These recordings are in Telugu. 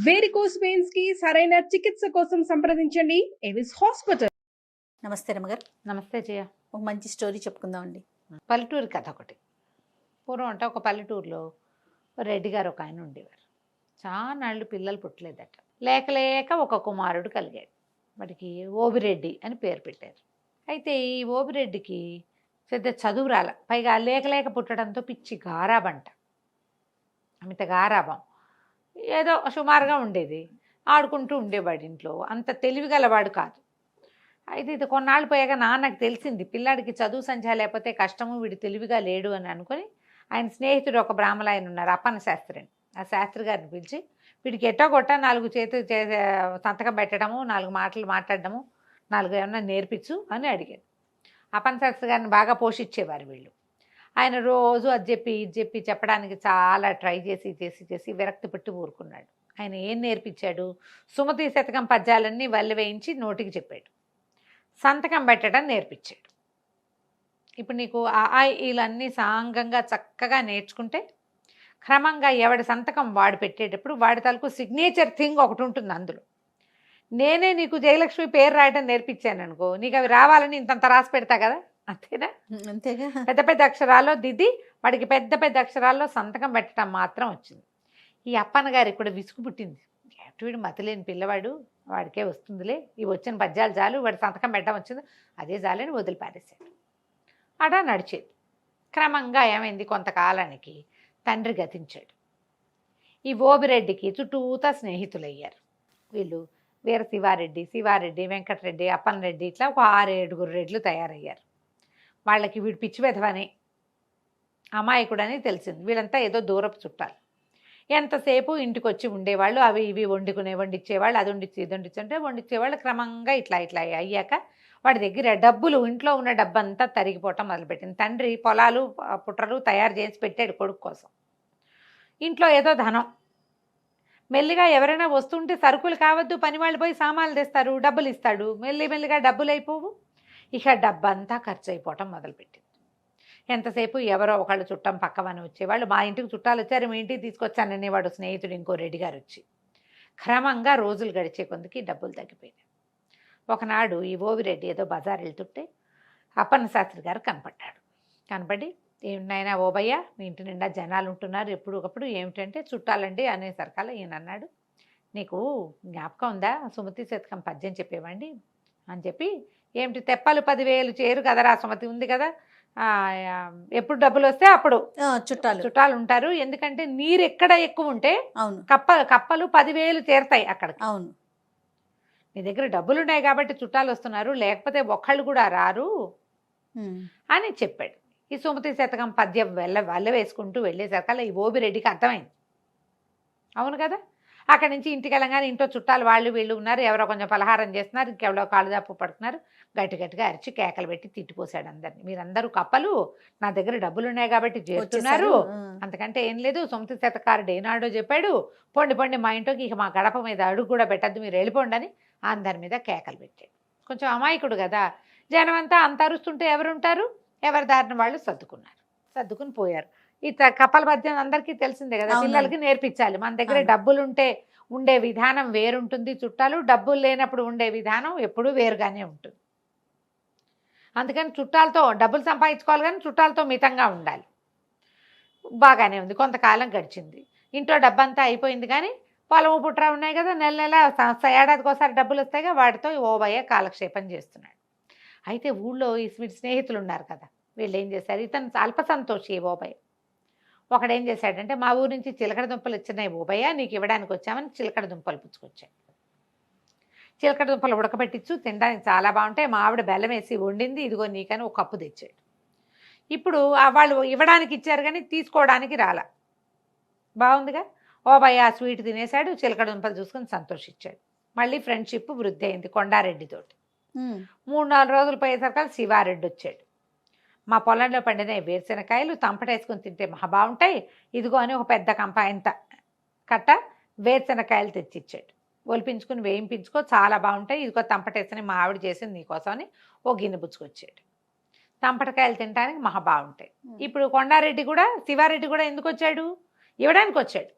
వేరికోస్ వెయిన్స్ కి సరైన చికిత్స కోసం సంప్రదించండి ఎవిస్ హాస్పిటల్. నమస్తే రమగారు. నమస్తే జయ. ఒక మంచి స్టోరీ చెప్పుకుందామండి. పల్లెటూరు కథ ఒకటి. పూర్వం అంటే ఒక పల్లెటూరులో రెడ్డి గారు ఒక ఆయన ఉండేవారు. చానాళ్ళు పిల్లలు పుట్టలేదట. లేక లేక ఒక కుమారుడు కలిగాడు. వాడికి ఓబిరెడ్డి అని పేరు పెట్టారు. అయితే ఈ ఓబిరెడ్డికి పెద్ద చదువు రాల, పైగా లేక లేక పుట్టడంతో పిచ్చి గారాబంట, అమిత గారాబం. ఏదో సుమారుగా ఉండేది, ఆడుకుంటూ ఉండేవాడు ఇంట్లో. అంత తెలివిగలవాడు కాదు. అయితే ఇది కొన్నాళ్ళు పోయాక నాన్నకు తెలిసింది, పిల్లాడికి చదువు సంధ్య లేకపోతే కష్టము, వీడు తెలివిగా లేడు అని అనుకుని ఆయన స్నేహితుడు ఒక బ్రాహ్మణ ఆయన ఉన్నారు, అప్పన్న శాస్త్రి అని. ఆ శాస్త్రి గారిని పిలిచి వీడికి ఎట్టో కొట్ట 4 చేతులు సంతకం పెట్టడము, 4 మాటలు మాట్లాడడము, 4 ఏమన్నా నేర్పించు అని అడిగాడు. అప్పన్న శాస్త్రి గారిని బాగా పోషించేవారు వీళ్ళు. ఆయన రోజు అది చెప్పి ఇది చెప్పి చెప్పడానికి చాలా ట్రై చేసి విరక్తి పెట్టి ఊరుకున్నాడు. ఆయన ఏం నేర్పించాడు? సుమతి శతకం పద్యాలన్నీ వల్లి వేయించి నోటికి చెప్పాడు. సంతకం పెట్టడం నేర్పించాడు. ఇప్పుడు నీకు ఇలన్నీ సాంగంగా చక్కగా నేర్చుకుంటే క్రమంగా ఎవడి సంతకం వాడు పెట్టేటప్పుడు వాడి తలకు సిగ్నేచర్ థింగ్ ఒకటి ఉంటుంది అందులో. నేనే నీకు జయలక్ష్మి పేరు రాయడం నేర్పించాను అనుకో, నీకు అవి రావాలని ఇంతంత రాసి పెడతా కదా, అంతేనా? అంతేగా. పెద్ద పెద్ద అక్షరాల్లో దిద్ది వాడికి పెద్ద పెద్ద అక్షరాల్లో సంతకం పెట్టడం మాత్రం వచ్చింది. ఈ అప్పన్న గారికి కూడా విసుగు పుట్టింది. వీడు మతిలేని పిల్లవాడు, వాడికే వస్తుందిలే, ఇవి వచ్చిన పద్యాలు చాలు, వాడి సంతకం పెట్టడం వచ్చింది, అదే చాలని వదిలిపారేశాడు. అలా నడిచేది. క్రమంగా ఏమైంది, కొంతకాలానికి తండ్రి గతించాడు. ఈ ఓబిరెడ్డికి చుట్టూతా స్నేహితులయ్యారు. వీళ్ళు వీర శివారెడ్డి, వెంకటరెడ్డి, అప్పన్నరెడ్డి, ఇట్లా ఒక 6-7 రెడ్లు తయారయ్యారు. వాళ్ళకి వీడు పిచ్చి వెధవని, అమాయకుడని తెలిసింది. వీళ్ళంతా ఏదో దూరపు చుట్టాలు. ఎంతసేపు ఇంటికి వచ్చి ఉండేవాళ్ళు, అవి ఇవి వండిచ్చేవాళ్ళు, అది వండిచ్చి ఇది వండిచ్చి అంటే వండిచ్చేవాళ్ళు. క్రమంగా ఇట్లా అయ్యాక వాడి దగ్గర డబ్బులు, ఇంట్లో ఉన్న డబ్బంతా తరిగిపోవటం మొదలుపెట్టింది. తండ్రి పొలాలు పుట్రలు తయారు చేసి పెట్టాడు కొడుకు కోసం. ఇంట్లో ఏదో ధనం, మెల్లిగా ఎవరైనా వస్తుంటే సరుకులు కావద్దు, పని వాళ్ళు పోయి సామాన్లు తెస్తారు, డబ్బులు ఇస్తాడు, మెల్లిగా డబ్బులు అయిపోవు. ఇక డబ్బంతా ఖర్చు అయిపోవటం మొదలుపెట్టింది. ఎంతసేపు ఎవరో ఒకళ్ళు చుట్టం పక్కవని వచ్చేవాళ్ళు. మా ఇంటికి చుట్టాలు వచ్చారు, మీ ఇంటికి తీసుకొచ్చానని వాడు స్నేహితుడు ఇంకో రెడ్డి గారు వచ్చి. క్రమంగా రోజులు గడిచే కొందికి డబ్బులు తగ్గిపోయినాయి. ఒకనాడు ఈ ఓబిరెడ్డి ఏదో బజార్ వెళ్తుంటే అప్పన్న శాస్త్రి గారు కనపడి, ఏమిటైనా ఓబయ్య, మీ ఇంటి నిండా జనాలు ఉంటున్నారు ఎప్పుడు ఒకప్పుడు, ఏమిటంటే చుట్టాలండి అనేసరికల్లా ఈయన అన్నాడు, నీకు జ్ఞాపకం ఉందా, సుమతి శతకం పద్యం చెప్పేవండి అని చెప్పి, ఏమిటి తెప్పలు 10,000 చేరు కదరా, సుమతి ఉంది కదా, ఎప్పుడు డబ్బులు వస్తే అప్పుడు చుట్టాలు ఉంటారు, ఎందుకంటే నీరు ఎక్కడ ఎక్కువ ఉంటే కప్పలు 10,000 చేరుతాయి అక్కడికి. అవును, నీ దగ్గర డబ్బులు ఉన్నాయి కాబట్టి చుట్టాలు వస్తున్నారు, లేకపోతే ఒక్కళ్ళు కూడా రారు అని చెప్పాడు. ఈ సుమతి శతకం పద్యం వల్ల వేసుకుంటూ వెళ్ళేసరికల్లా ఈ ఓబిరెడ్డికి అర్థమైంది. అవును కదా, అక్కడి నుంచి ఇంటికి వెళ్ళగానే ఇంట్లో చుట్టాలు వాళ్ళు వీళ్ళు ఉన్నారు, ఎవరో కొంచెం పలహారం చేస్తున్నారు, ఇంకెవరో కాళ్ళు దాపు పడుతున్నారు. గట్టిగా అరిచి కేకలు పెట్టి తిట్టిపోసాడు అందరినీ. మీరందరూ కప్పలు, నా దగ్గర డబ్బులు ఉన్నాయి కాబట్టి చేస్తున్నారు, అంతకంటే ఏం లేదు. సుమతి శతకారుడు ఏనాడో చెప్పాడు, పొండి మా ఇంట్లోకి ఇక మా గడప మీద అడుగు కూడా పెట్టద్దు, మీరు వెళ్ళిపోండి అని అందరి మీద కేకలు పెట్టాడు. కొంచెం అమాయకుడు కదా, జనం అంతా అంత అరుస్తుంటే ఎవరుంటారు, ఎవరి దారిన వాళ్ళు సర్దుకుని పోయారు. ఈ కప్పల పద్యం అందరికీ తెలిసిందే కదా, పిల్లలకి నేర్పించాలి. మన దగ్గర డబ్బులుంటే ఉండే విధానం వేరుంటుంది, చుట్టాలు డబ్బులు లేనప్పుడు ఉండే విధానం ఎప్పుడూ వేరుగానే ఉంటుంది. అందుకని చుట్టాలతో డబ్బులు సంపాదించుకోవాలి, కానీ చుట్టాలతో మితంగా ఉండాలి. బాగానే ఉంది. కొంతకాలం గడిచింది, ఇంట్లో డబ్బంతా అయిపోయింది, కానీ పొలము పుట్ర ఉన్నాయి కదా, నెల ఏడాదికి ఒకసారి డబ్బులు వస్తాయిగా, వాటితో ఓబయ్య కాలక్షేపం చేస్తున్నాడు. అయితే ఊళ్ళో ఈ స్నేహితులు ఉన్నారు కదా, వీళ్ళు ఏం చేశారు, ఇతను అల్ప సంతోషి ఓబయ్య. ఒకడేం చేశాడంటే, మా ఊరి నుంచి చిలకడ దుంపలు వచ్చినాయి ఓబయ్య, నీకు ఇవ్వడానికి వచ్చామని చిలకడ దుంపలు పుచ్చుకొచ్చాడు. చిలకడ దుంపలు ఉడకబెట్టించు, తినడానికి చాలా బాగుంటాయి, మా ఆవిడ బెల్లం వేసి వండింది, ఇదిగో నీకని ఒక కప్పు తెచ్చాడు. ఇప్పుడు వాళ్ళు ఇవ్వడానికి ఇచ్చారు కానీ తీసుకోవడానికి రాలా. బాగుందిగా, ఓబయ్య ఆ స్వీట్ తినేశాడు, చిలకడ దుంపలు చూసుకొని సంతోషించాడు. మళ్ళీ ఫ్రెండ్షిప్ వృద్ధి అయింది కొండారెడ్డితోటి. 3-4 రోజులు పోయేసరికి శివారెడ్డి వచ్చాడు. మా పొలంలో పండిన వేరుశెనకాయలు తంపటేసుకొని తింటే మహా బాగుంటాయి, ఇదిగో అని ఒక పెద్ద కంపాయంత కట్ట వేరుశెనకాయలు తెచ్చిచ్చాడు. ఒలిపించుకుని వేయింపించుకో, చాలా బాగుంటాయి, ఇదిగో తంపటేసుకుని మా ఆవిడ చేసింది నీకోసం అని ఓ గిన్నె పుచ్చుకొచ్చాడు. తంపటకాయలు తినడానికి మహా బాగుంటాయి. ఇప్పుడు కొండారెడ్డి కూడా శివారెడ్డి కూడా ఎందుకు వచ్చాడు, ఇవ్వడానికి వచ్చాడు.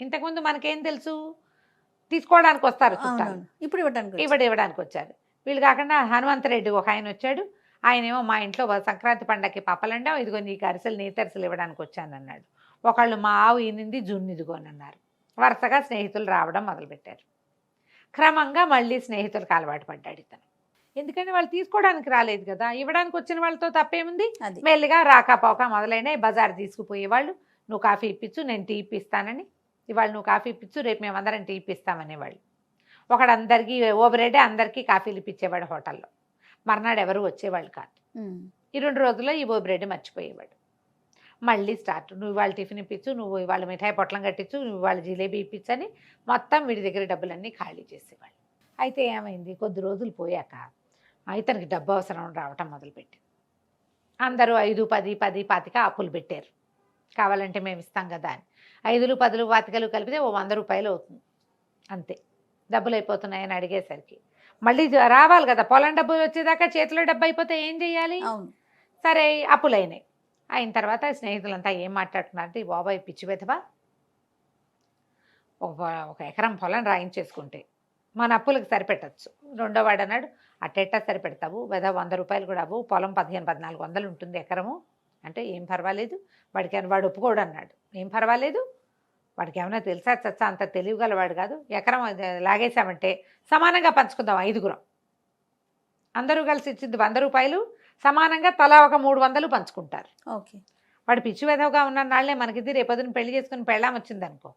ఇంతకుముందు మనకేం తెలుసు, తీసుకోవడానికి వస్తారు చుట్టాలు, అవునవును. ఇప్పుడు ఇవ్వడానికి వచ్చారు. ఇవ్వడానికి వచ్చారు. వీళ్ళు కాకుండా హనుమంతరెడ్డి ఒక ఆయన వచ్చాడు. ఆయనేమో మా ఇంట్లో సంక్రాంతి పండగకి పప్పలండాం, ఇదిగో నీకు అరిసెలు నేతరిసెలు ఇవ్వడానికి వచ్చాను అన్నాడు. ఒకళ్ళు మా ఆవు ఈనింది జున్ను ఇదిగోనన్నారు. వరుసగా స్నేహితులు రావడం మొదలుపెట్టారు. క్రమంగా మళ్ళీ స్నేహితులకు అలవాటు పడ్డాడు ఇతను. ఎందుకంటే వాళ్ళు తీసుకోవడానికి రాలేదు కదా, ఇవ్వడానికి వచ్చిన వాళ్ళతో తప్పేముంది. అది మెల్లిగా రాకపోక మొదలైన బజార్ తీసుకుపోయేవాళ్ళు. నువ్వు కాఫీ ఇప్పించు, నేను టీ ఇప్పిస్తానని. ఇవాళ నువ్వు కాఫీ ఇప్పించు, రేపు మేమందరం టీ ఇప్పిస్తామనేవాళ్ళు. ఒకడందరికీ ఓబరేడే అందరికీ కాఫీలు ఇప్పించేవాడు హోటల్లో. మర్నాడు ఎవరు వచ్చేవాళ్ళు కాదు. ఈ 2 రోజుల్లో ఈ ఓబరేడే మర్చిపోయేవాడు. మళ్ళీ స్టార్ట్, నువ్వు ఇవాళ టిఫిన్ ఇప్పించు, నువ్వు ఇవాళ మిఠాయి పొట్లం కట్టించు, నువ్వు ఇవాళ జిలేబీ ఇప్పించని మొత్తం వీడి దగ్గర డబ్బులన్నీ ఖాళీ చేసేవాళ్ళు. అయితే ఏమైంది, కొద్ది రోజులు పోయాక ఇతనికి డబ్బు అవసరం రావటం మొదలుపెట్టింది. అందరూ 5, 10, 10, 25 అప్పులు పెట్టారు. కావాలంటే మేము ఇస్తాం కదా అని 5, 10, 25 కలిపితే ఓ 100 రూపాయలు అవుతుంది అంతే. డబ్బులు అయిపోతున్నాయని అడిగేసరికి మళ్ళీ రావాలి కదా, పొలం డబ్బులు వచ్చేదాకా చేతిలో డబ్బు అయిపోతే ఏం చేయాలి. అవును. సరే అప్పులైనాయి. అయిన తర్వాత స్నేహితులంతా ఏం మాట్లాడుతున్నారంటే, ఈ బాబాయ్ పిచ్చి వెధవా, ఒక ఎకరం పొలం రాయించేసుకుంటే మన అప్పులకు సరిపెట్టచ్చు. రెండో వాడు అన్నాడు, అట్టెట్టా సరిపెడతావు వెధ, 100 రూపాయలు కూడా అవ్వు, పొలం 15-1400 ఉంటుంది ఎకరము అంటే. ఏం పర్వాలేదు వాడికి, వాడు ఒప్పుకోడు అన్నాడు. ఏం పర్వాలేదు, వాడికి ఏమైనా తెలుసా చచ్చా, అంత తెలివిగలవాడు కాదు. ఎకరం లాగేశామంటే సమానంగా పంచుకుందాం, 5గురం అందరూ కలిసి ఇచ్చింది 100 రూపాయలు, సమానంగా తలా ఒక 300 పంచుకుంటారు. ఓకే. వాడు పిచ్చి వెధవగా ఉన్న నాళ్లే మనకిది రేపొద్దున పెళ్లి చేసుకుని పెళ్ళాం వచ్చిందనుకో,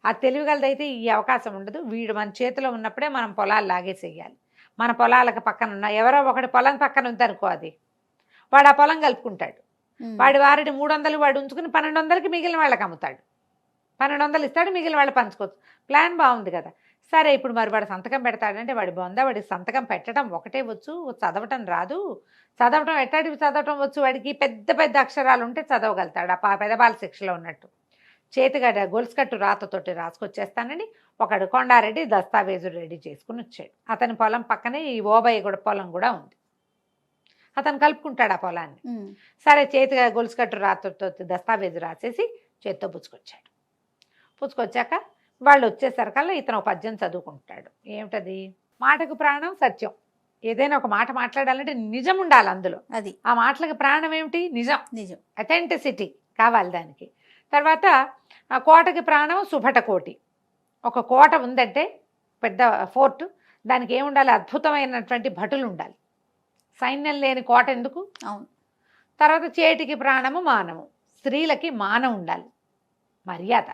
ఆ తెలివిగలదైతే ఈ అవకాశం ఉండదు. వీడు మన చేతిలో ఉన్నప్పుడే మనం పొలాలు లాగేసేయాలి. మన పొలాలకు పక్కన ఉన్న ఎవరో ఒకటి పొలం పక్కన ఉందనుకో, అది వాడు ఆ పొలం కలుపుకుంటాడు. వాడి వారిని 300 వాడు ఉంచుకుని 1200కి మిగిలిన వాళ్ళకి అమ్ముతాడు. 1200 ఇస్తాడు, మిగిలిన వాళ్ళు పంచుకోవచ్చు. ప్లాన్ బాగుంది కదా. సరే ఇప్పుడు మరి వాడు సంతకం పెడతాడంటే వాడి బొంద, వాడి సంతకం పెట్టడం ఒకటే వచ్చు, చదవటం రాదు. చదవటం ఎట్టాడి చదవటం వచ్చు వాడికి, పెద్ద పెద్ద అక్షరాలు ఉంటే చదవగలుగుతాడు. ఆ పెదబాల శిక్షలో ఉన్నట్టు చేతిగడ్డ గొలుసుకట్టు రాతతోటి రాసుకొచ్చేస్తానని ఒకడు కొండారెడ్డి దస్తావేజు రెడీ చేసుకుని వచ్చాడు. అతని పొలం పక్కనే ఈ ఓబయ్య కూడా పొలం కూడా ఉంది. అతను కలుపుకుంటాడు ఆ పొలాన్ని. సరే చేతిగా గొలుసుకట్టు రాతతో దస్తావేజు రాసేసి చేత్తో పుచ్చుకొచ్చాడు. పుచ్చుకొచ్చాక వాళ్ళు వచ్చేసరికల్లా ఇతను ఒక పద్యం చదువుకుంటాడు. ఏమిటది, మాటకు ప్రాణం సత్యం. ఏదైనా ఒక మాట మాట్లాడాలంటే నిజం ఉండాలి అందులో. అది ఆ మాటలకు ప్రాణం ఏమిటి, నిజం. నిజం, అథెంటిసిటీ కావాలి దానికి. తర్వాత ఆ కోటకి ప్రాణం సుభట కోటి. ఒక కోట ఉందంటే పెద్ద ఫోర్ట్, దానికి ఏముండాలి, అద్భుతమైనటువంటి భటులు ఉండాలి. సైన్యం లేని కోట ఎందుకు. అవును. తర్వాత చేటికి ప్రాణము మానము, స్త్రీలకి మానం ఉండాలి, మర్యాద,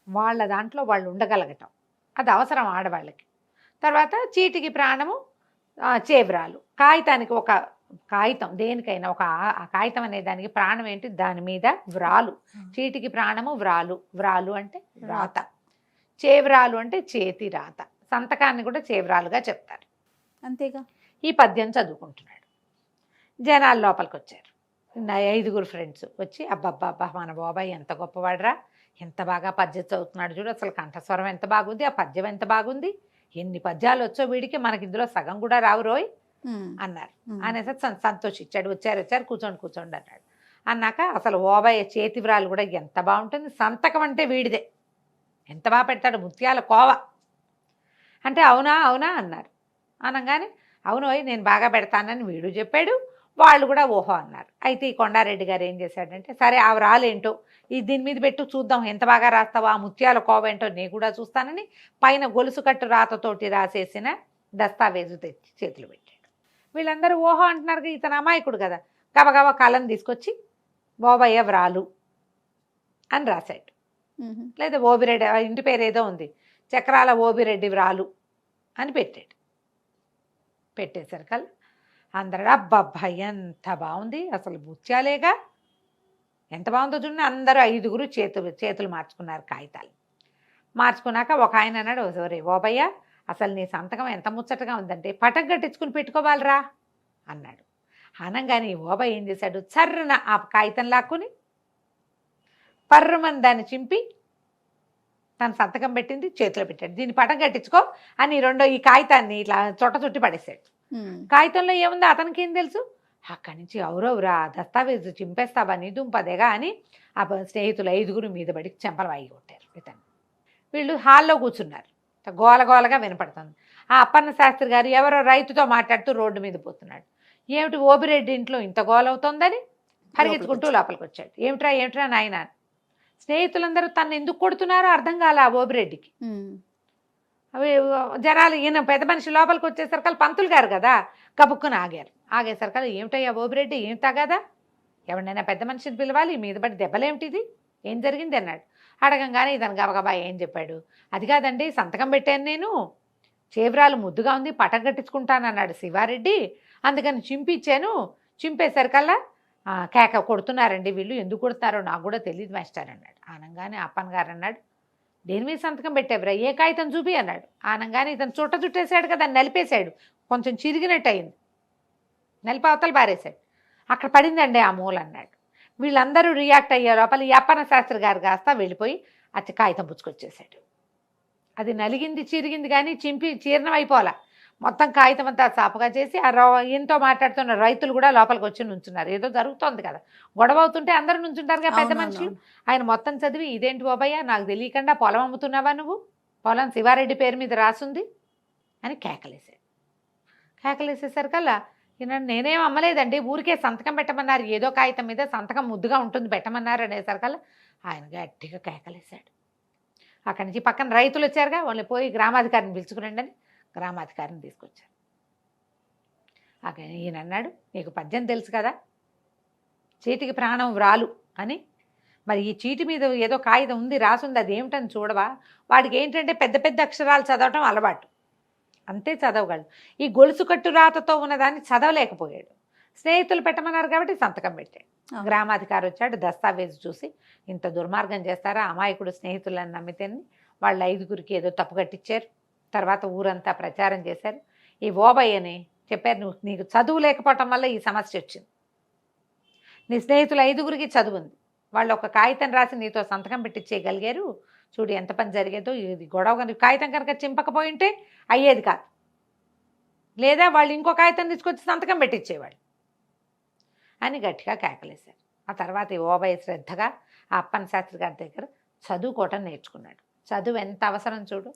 వాళ్ళ దాంట్లో వాళ్ళు ఉండగలగటం, అది అవసరం ఆడవాళ్ళకి. తర్వాత చీటికి ప్రాణము చేవ్రాలు, కాగితానికి ఒక కాగితం, దేనికైనా ఒక కాగితం అనే దానికి ప్రాణం ఏంటి, దాని మీద వ్రాలు. చీటికి ప్రాణము వ్రాలు, వ్రాలు అంటే రాత, చేవ్రాలు అంటే చేతి రాత. సంతకాన్ని కూడా చేవ్రాలుగా చెప్తారు. అంతేగా. ఈ పద్యం చదువుకుంటున్నాడు. జనాలు లోపలికి వచ్చారు. 5గురు ఫ్రెండ్స్ వచ్చి, అబ్బబ్బబ్బా మన బాబాయ్ ఎంత గొప్పవాడరా, ఎంత బాగా పద్యం చదువుతున్నాడు చూడు, అసలు కంఠస్వరం ఎంత బాగుంది, ఆ పద్యం ఎంత బాగుంది, ఎన్ని పద్యాలు వచ్చో వీడికి, మనకి ఇందులో సగం కూడా రావు రోయ్ అన్నారు. అనేసి సంతోషించాడు. వచ్చారు కూర్చోండి అన్నాడు. అన్నాక అసలు ఓబయ్య చేతి వ్రాలు కూడా ఎంత బాగుంటుంది, సంతకం అంటే వీడిదే, ఎంత బాగా పెడతాడు, ముత్యాల కోవ అంటే. అవునా అన్నారు. అనగానే అవునోయ్ నేను బాగా పెడతానని వీడు చెప్పాడు, వాళ్ళు కూడా ఓహో అన్నారు. అయితే ఈ కొండారెడ్డి గారు ఏం చేశాడంటే, సరే ఆ వ్రాలేంటో దీని మీద పెట్టు చూద్దాం, ఎంత బాగా రాస్తావో, ఆ ముత్యాల కోవ ఏంటో నేను కూడా చూస్తానని పైన గొలుసు కట్టు రాతతోటి రాసేసిన దస్తావేజు తెచ్చి చేతులు పెట్టాడు. వీళ్ళందరూ ఓహో అంటున్నారు. ఇతను అమాయకుడు కదా, గబగబా కలం తీసుకొచ్చి ఓబయ్య వ్రాలు అని రాశాడు. లేదా ఓబిరెడ్డి, ఇంటి పేరు ఏదో ఉంది, చక్రాల ఓబిరెడ్డి వ్రాలు అని పెట్టాడు. పెట్టేసరికల్లా అందరూ అబ్బబ్బా ఎంత బాగుంది, అసలు ముత్యాలేగా, ఎంత బాగుందో చూడండి. అందరూ 5గురు చేతులు మార్చుకున్నారు కాగితాలు. మార్చుకున్నాక ఒక ఆయన అన్నాడు, ఒరే ఓబయ్య అసలు నీ సంతకం ఎంత ముచ్చటగా ఉందంటే పటం కట్టించుకుని పెట్టుకోవాలరా అన్నాడు. అనగానే ఓబయ్య ఏం చేశాడు, చర్రన ఆ కాగితం లాక్కుని పర్రమని దాన్ని చింపి తన సంతకం పెట్టింది చేతిలో పెట్టాడు. దీన్ని పటం కట్టించుకో అని ఈ కాగితాన్ని ఇట్లా చుట్టి పడేశాడు. కాగితంలో ఏముందో అతనికి ఏం తెలుసు. అక్కడి నుంచి ఎవరెవరా దస్తావేజు చింపేస్తావా నీ దుంపదేగా అని ఆ స్నేహితులు 5గురు మీద పడి చెంపలు వాయి కొట్టారు ఇతన్ని. వీళ్ళు హాల్లో కూర్చున్నారు. గోలగోలగా వినపడుతుంది. ఆ అప్పన్న శాస్త్రి గారు ఎవరో రైతుతో మాట్లాడుతూ రోడ్డు మీద పోతున్నాడు. ఏమిటి ఓబిరెడ్డి ఇంట్లో ఇంత గోలవుతోందని పరిగెత్తుకుంటూ లోపలికి వచ్చాడు. ఏమిట్రా నాయన. స్నేహితులందరూ తను ఎందుకు కొడుతున్నారో అర్థం కాల ఆ ఓబిరెడ్డికి. అవి జనాలు ఈయన పెద్ద మనిషి లోపలికి వచ్చేసరికి పంతులు గారు కదా కబుక్కుని ఆగారు. ఆగేసరికి ఏమిటయ్యా ఓబిరెడ్డి ఏం తాగాదా, ఎవరినైనా పెద్ద మనిషిని పిలవాలి, మీద పడి దెబ్బలేమిటిది, ఏం జరిగింది అన్నాడు. అడగంగానే ఇతను గబగబా ఏం చెప్పాడు. అది కాదండి సంతకం పెట్టాను నేను, చేబ్రాలు ముద్దుగా ఉంది పటం కట్టించుకుంటానన్నాడు శివారెడ్డి, అందుకని చింపిచ్చాను, చింపేసరికల్లా కేక కొడుతున్నారండి వీళ్ళు, ఎందుకు కొడుతున్నారో నాకు కూడా తెలియదు మాస్టర్ అన్నాడు. ఆనంగానే అప్పన్ గారు అన్నాడు, దేని మీద సంతకం పెట్టేవరా, ఏ కాగితం చూపి అన్నాడు. ఆనంగానే ఇతను చుట్టేసాడు కదా, నలిపేశాడు, కొంచెం చిరిగినట్టు అయింది, నలిపి అవతలు పారేశాడు. అక్కడ పడిందండి ఆ మూల అన్నాడు. వీళ్ళందరూ రియాక్ట్ అయ్యే లోపల ఈ అప్పన్న శాస్త్రి గారు కాస్త వెళ్ళిపోయి అతి కాగితం పుచ్చుకొచ్చేసాడు. అది నలిగింది చిరిగింది కానీ చీర్ణం అయిపోవాలా, మొత్తం కాగితం అంతా సాపుగా చేసి ఈయనతో మాట్లాడుతున్న రైతులు కూడా లోపలికి వచ్చి నుంచున్నారు. ఏదో జరుగుతోంది కదా, గొడవ అవుతుంటే అందరూ నుంచుంటారుగా పెద్ద మనుషులు. ఆయన మొత్తం చదివి, ఇదేంటి బాబయ్య నాకు తెలియకుండా పొలం అమ్ముతున్నావా నువ్వు, పొలం శివారెడ్డి పేరు మీద రాసుంది అని కేకలేసాడు. కేకలేసేసరికల్లా ఈయన నేనేం అమ్మలేదండి, ఊరికే సంతకం పెట్టమన్నారు, ఏదో కాగితం మీద సంతకం ముద్దుగా ఉంటుంది పెట్టమన్నారు అనేసరికల్లా ఆయన గట్టిగా కేకలేశాడు. అక్కడి నుంచి పక్కన రైతులు వచ్చారుగా, వాళ్ళని పోయి గ్రామాధికారిని పిలుచుకురండి అని గ్రామాధికారిని తీసుకొచ్చారు. అక్కడ ఈయన అన్నాడు, నీకు పద్యం తెలుసు కదా, చీటికి ప్రాణం వ్రాలు అని, మరి ఈ చీటి మీద ఏదో కాగితం ఉంది రాసుంది, అది ఏమిటని చూడవా. వాడికి ఏంటంటే పెద్ద పెద్ద అక్షరాలు చదవటం అలవాటు, అంతే చదవగలడు. ఈ గొలుసు కట్టు రాతతో ఉన్నదాన్ని చదవలేకపోయాడు. స్నేహితులు పెట్టమన్నారు కాబట్టి సంతకం పెట్టాడు. గ్రామాధికారి వచ్చాడు, దస్తావేజు చూసి ఇంత దుర్మార్గం చేస్తారా, అమాయకుడు స్నేహితులను నమ్మితేని వాళ్ళ 5గురికి ఏదో తప్పు కట్టించారు. తర్వాత ఊరంతా ప్రచారం చేశారు. ఈ ఓబయ్యని చెప్పారు, నీకు చదువు లేకపోవటం వల్ల ఈ సమస్య వచ్చింది, నీ స్నేహితులు 5గురికి చదువు ఉంది, వాళ్ళు ఒక కాగితం రాసి నీతో సంతకం పెట్టించేయగలిగారు, చూడు ఎంత పని జరిగేదో. ఇది గొడవ కనుక కాగితం కనుక చింపకపోయింటే అయ్యేది కాదు, లేదా వాళ్ళు ఇంకో కాగితం తీసుకొచ్చి సంతకం పెట్టించేవాళ్ళు అని గట్టిగా కేకలేశారు. ఆ తర్వాత ఈ ఓబయ్య శ్రద్ధగా ఆ అప్పన్న శాస్త్రి గారి దగ్గర చదువుకోవటం నేర్చుకున్నాడు. చదువు ఎంత అవసరం చూడు,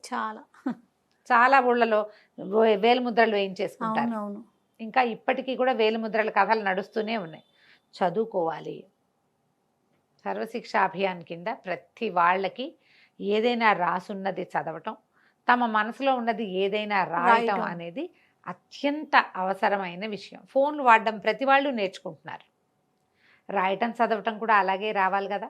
చాలా ఊళ్ళలో వేలిముద్రలు వేయించేసుకుంటారు. ఇంకా ఇప్పటికీ కూడా వేలిముద్రల కథలు నడుస్తూనే ఉన్నాయి. చదువుకోవాలి. సర్వశిక్ష అభియాన్ కింద ప్రతి వాళ్ళకి ఏదైనా రాసున్నది చదవటం, తమ మనసులో ఉన్నది ఏదైనా రాయటం అనేది అత్యంత అవసరమైన విషయం. ఫోన్లు వాడడం ప్రతి వాళ్ళు నేర్చుకుంటున్నారు, రాయటం చదవటం కూడా అలాగే రావాలి కదా.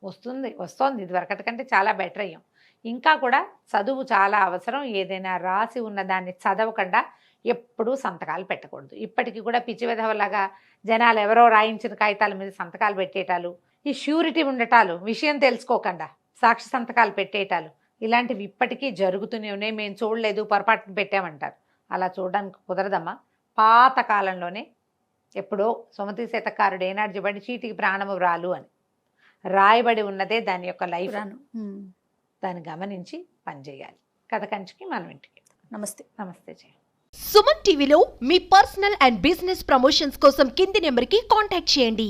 వస్తోంది ఇదివరకటి కంటే చాలా బెటర్ అయ్యాం. ఇంకా కూడా చదువు చాలా అవసరం. ఏదైనా రాసి ఉన్నదాన్ని చదవకుండా ఎప్పుడూ సంతకాలు పెట్టకూడదు. ఇప్పటికీ కూడా పిచ్చి విధవలాగా జనాలు ఎవరో రాయించిన కాగితాల మీద సంతకాలు పెట్టేటాలు, ఈ ష్యూరిటీ ఉండటాలు, విషయం తెలుసుకోకుండా సాక్షి సంతకాలు పెట్టేటాలు, ఇలాంటివి ఇప్పటికీ జరుగుతూనే ఉన్నాయి. మేము చూడలేదు, పొరపాటున పెట్టామంటారు. అలా చూడడానికి కుదరదమ్మా. పాత కాలంలోనే ఎప్పుడో సుమతి శతకారుడు ఏనాడు చెప్పండి, చీటికి ప్రాణము వ్రాలు అని రాయబడి ఉన్నదే దాని యొక్క లైఫ్. దాన్ని గమనించి పనిచేయాలి. కథ కంచికి మనం ఇంటికి. నమస్తే. నమస్తే జయ. సుమన్ టీవీలో మీ పర్సనల్ అండ్ బిజినెస్ ప్రమోషన్స్ కోసం కింది నెంబర్కి కాంటాక్ట్ చేయండి.